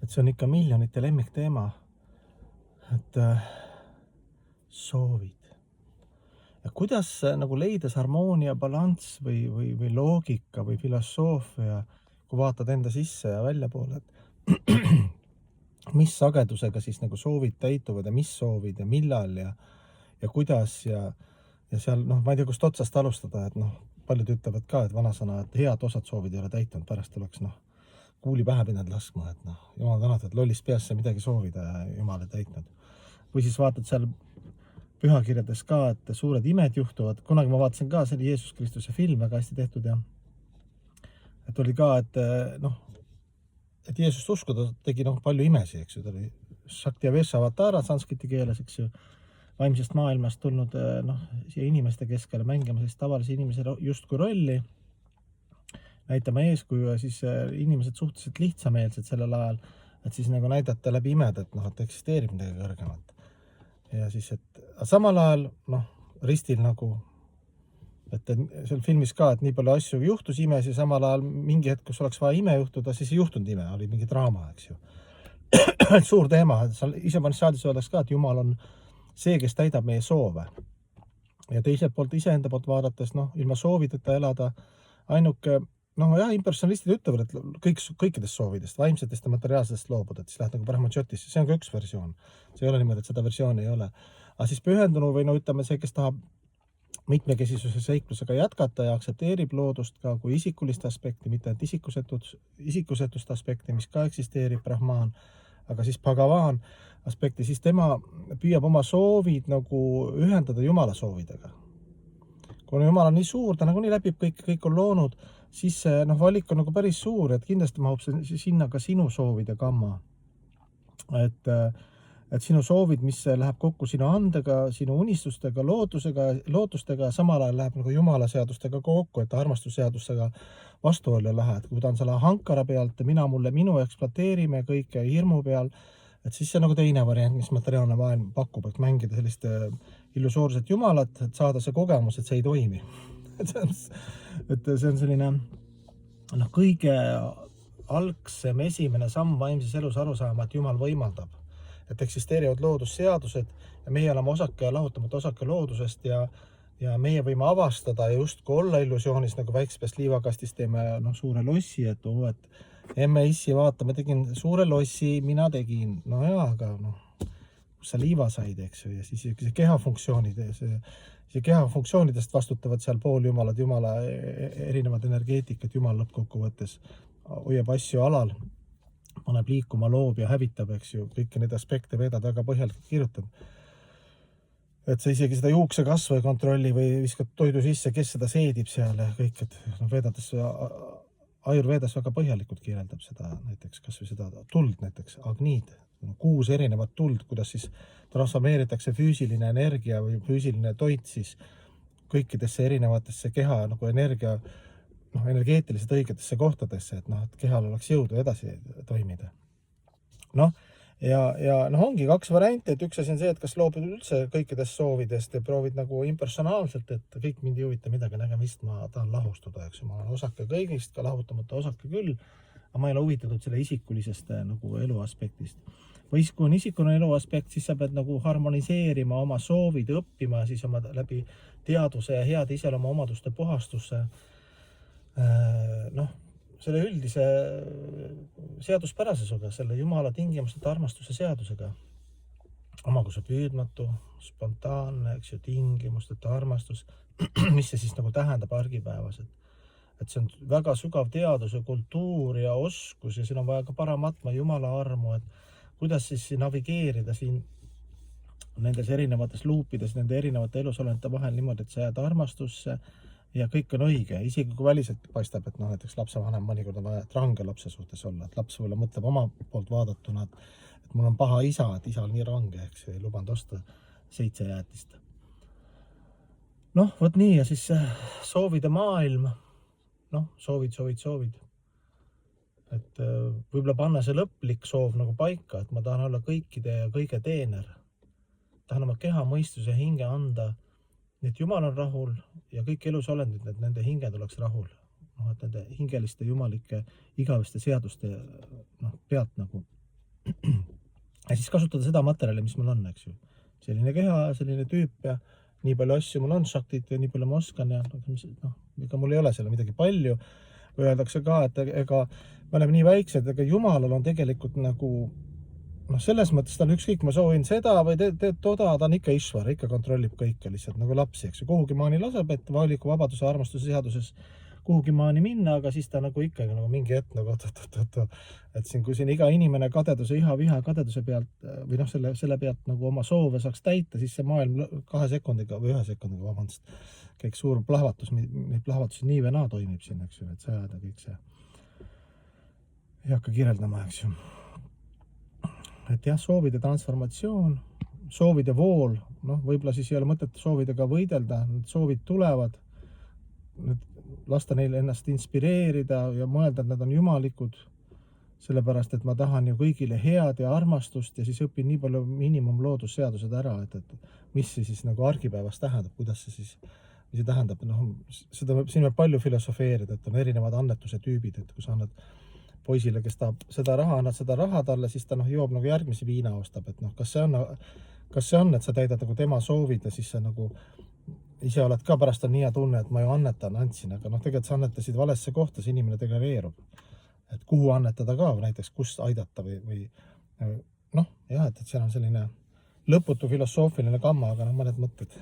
et see on ikka miljonite lemmikteema, et soovid. Ja kuidas nagu leida see harmoonia, balanss või loogika või filosoofia, kui vaatad enda sisse ja väljapoole, et mis sagedusega siis nagu soovid täituvad ja mis soovid ja millal ja kuidas ja seal, noh, ma ei tea, kust otsast alustada, et noh, paljud ütlevad ka, et vanasõna, et head osad soovid ei ole täitunud, pärast tuleks, noh, kuuli pähe pidanud laskma, et noh, jumal tänatud, lollist peasse midagi soovida ja jumal ei täitnud. Või siis vaatad seal pühakirjades ka, et suured imed juhtuvad. Kunagi ma vaatasin ka, see oli Jeesus Kristuse film, väga hästi tehtud ja et oli ka, et noh, et Jeesust uskuda tegi noh palju imesi, eks ju, ta oli Shakti Avatara sanskriti keeles, eks ju, vaimsest maailmast tulnud noh, siia inimeste keskele mängima sellist tavalise inimese justkui rolli, näitama eeskuju ja siis inimesed suhteliselt lihtsameelsed sellel ajal, et siis nagu näidata läbi imed, et noh, et eksisteerib midagi kõrgemat. Ja siis, et samal ajal, noh, ristil nagu, et seal filmis ka, et nii palju asju juhtus imes ja samal ajal mingi hetk, kus oleks vaja ime juhtuda, siis ei juhtunud ime, oli mingi draama, eks ju. Suur teema, seal Isevanissadis öeldakse ka, et Jumal on see, kes täidab meie soove. Ja teiselt poolt iseenda poolt vaadates, noh, ilma soovideta elada, ainuke, noh jah, impersonalistid ütlevad, et kõikidest soovidest, vaimsetest ja materiaalsetest loobuda, et siis lähed nagu Brahmachyotisse, see on ka üks versioon. See ei ole niimoodi, et seda versiooni ei ole. Aga siis pühendunu või no ütleme see, kes tahab mitmekesisuse seiklusega jätkata ja aktsepteerib loodust ka kui isikulist aspekti, mitte et isikusetust aspekti, mis ka eksisteerib, Brahman, aga siis Bhagavan aspekti, siis tema püüab oma soovid nagu ühendada Jumala soovidega. Kuna Jumal on nii suur, ta nagu nii läbib kõik on loonud, siis noh, valik on nagu päris suur, et kindlasti mahub sinna ka sinu soovide gamma. Et sinu soovid, mis läheb kokku sinu andega, sinu unistustega, lootustega ja samal ajal läheb nagu Jumala seadustega kokku, et armastusseadustega vastuollu lähe. Et kui ta on selle hankara pealt, mina mulle, minu ekspluateerime kõike hirmu peal, et siis see nagu teine variant, mis materiaalne maailm pakub, et mängida sellist illusoorset Jumalat, et saada see kogemus, et see ei toimi. Et see on selline noh, kõige algsem esimene samm vaimses elus aru saama, et Jumal võimaldab, et eksisteerivad loodusseadused ja meie oleme osake ja lahutamatu osake loodusest ja meie võime avastada ja justkui olla illusioonis nagu väiksest liivakastist teeme noh, suure lossi, et emme issi vaata, ma tegin suure lossi, mina tegin, no jaa, aga noh, kus sa liiva said, eks ju, ja siis see kehafunktsioonid, see kehafunktsioonidest vastutavad seal pooljumalad, Jumala erinevad energeetikad, Jumal lõppkokkuvõttes hoiab asju alal, paneb liikuma, loob ja hävitab, eks ju, kõiki neid aspekte Vedad väga põhjalikult kirjutab. Et sa isegi seda juukse kasvu ei kontrolli või viskad toidu sisse, kes seda seedib seal ja kõik, et Vedades, Ayurvedas väga põhjalikult kirjeldab seda, näiteks kas või seda tuld, näiteks Agnid, 6 erinevat tuld, kuidas siis transformeeritakse füüsiline energia või füüsiline toit siis kõikidesse erinevatesse keha nagu energia, noh, energeetiliselt õigetesse kohtadesse, et noh, et kehal oleks jõudu edasi toimida. Noh, ja noh, ongi 2 varianti, et üks asi on see, et kas loobud üldse kõikidest soovidest ja proovid nagu impersonaalselt, et kõik mind ei huvita midagi nägemist, ma tahan lahustuda, eks ju, ma olen osake kõigist, ka lahutamata osake küll, aga ma ei ole huvitatud selle isikulisest nagu elu aspektist. Või kui on isikune elu aspekt, siis sa pead nagu harmoniseerima oma soovid, õppima siis oma läbi teaduse ja heade iseloomu omaduste puhastusse, noh, selle üldise seaduspärasusega, selle Jumala tingimusteta armastuse seadusega. Omakusu püüdmatu, spontaanne, eks ju, tingimusteta armastus, mis see siis nagu tähendab argipäevas, et see on väga sügav teadus ja kultuur ja oskus ja siin on vaja ka paramatma Jumala armu, et kuidas siis navigeerida siin nendes erinevates luupides, nende erinevate elusolendite vahel niimoodi, et sa jääd armastusse ja kõik on õige, isegi kui väliselt paistab, et noh, näiteks lapsevanem mõnikord on vaja range lapse suhtes olla, et laps võib-olla mõtleb oma poolt vaadatuna, et mul on paha isa, et isa on nii range, eks ei lubanud osta 7 jäätist. Noh, võt nii ja siis soovide maailm, noh, soovid. Et võib-olla panna see lõplik soov nagu paika, et ma tahan olla kõikide ja kõige teener. Tahan oma keha, mõistuse, hinge anda, et Jumal on rahul ja kõik elusolendid, et nende hinged oleks rahul. Noh, et nende hingeliste jumalike igaveste seaduste pealt nagu ja siis kasutada seda materjali, mis mul on, eks ju. Selline keha, selline tüüp ja nii palju asju mul on, šaktit ja nii palju ma oskan ja ega mul ei ole selle midagi palju. Või öeldakse ka, et ega me oleme nii väiksed, ega Jumalal on tegelikult nagu selles mõttes ta on ükskõik, ma soovin seda või teed toda, ta on ikka Išvar, ikka kontrollib kõike lihtsalt nagu lapsi, eks ju. Kuhugi maani laseb, et valiku vabaduse armastuse seaduses kuhugi maani minna, aga siis ta nagu ikkagi nagu mingi hetk nagu et siin, kui siin iga inimene kadeduse, iha, viha kadeduse pealt või selle pealt nagu oma soove saaks täita, siis see maailm 2 sekundiga või 1 sekundiga, vabandust, kõik suur plahvatus, neid plahvatusi nii või naa toimib siin, eks ju, et sõjad ja kõik see ei hakka kirjeldama, eks ju. Et jah, soovide transformatsioon, soovide vool, võib-olla siis ei ole mõtet soovidega võidelda, need soovid tulevad, lasta neil ennast inspireerida ja mõelda, et nad on jumalikud, sellepärast, et ma tahan ju kõigile head ja armastust ja siis õpin nii palju miinimumloodusseadused ära, et mis see siis nagu argipäevas tähendab, kuidas see siis, mis see tähendab, siin võib palju filosofeerida, et on erinevad annetuse tüübid, et kui sa annad poisile, kes tahab seda raha, annad seda raha talle, siis ta joob nagu järgmisi viina ostab, et kas see on, et sa täidad nagu tema soovid ja siis sa nagu ise oled ka pärast on nii hea tunne, et ma ju andsin, aga tegelikult sa annetasid valesse kohta, see inimene degradeerub. Et kuhu annetada ka, näiteks kust aidata või jah, et seal on selline lõputu filosoofiline kamma, aga mõned mõtted.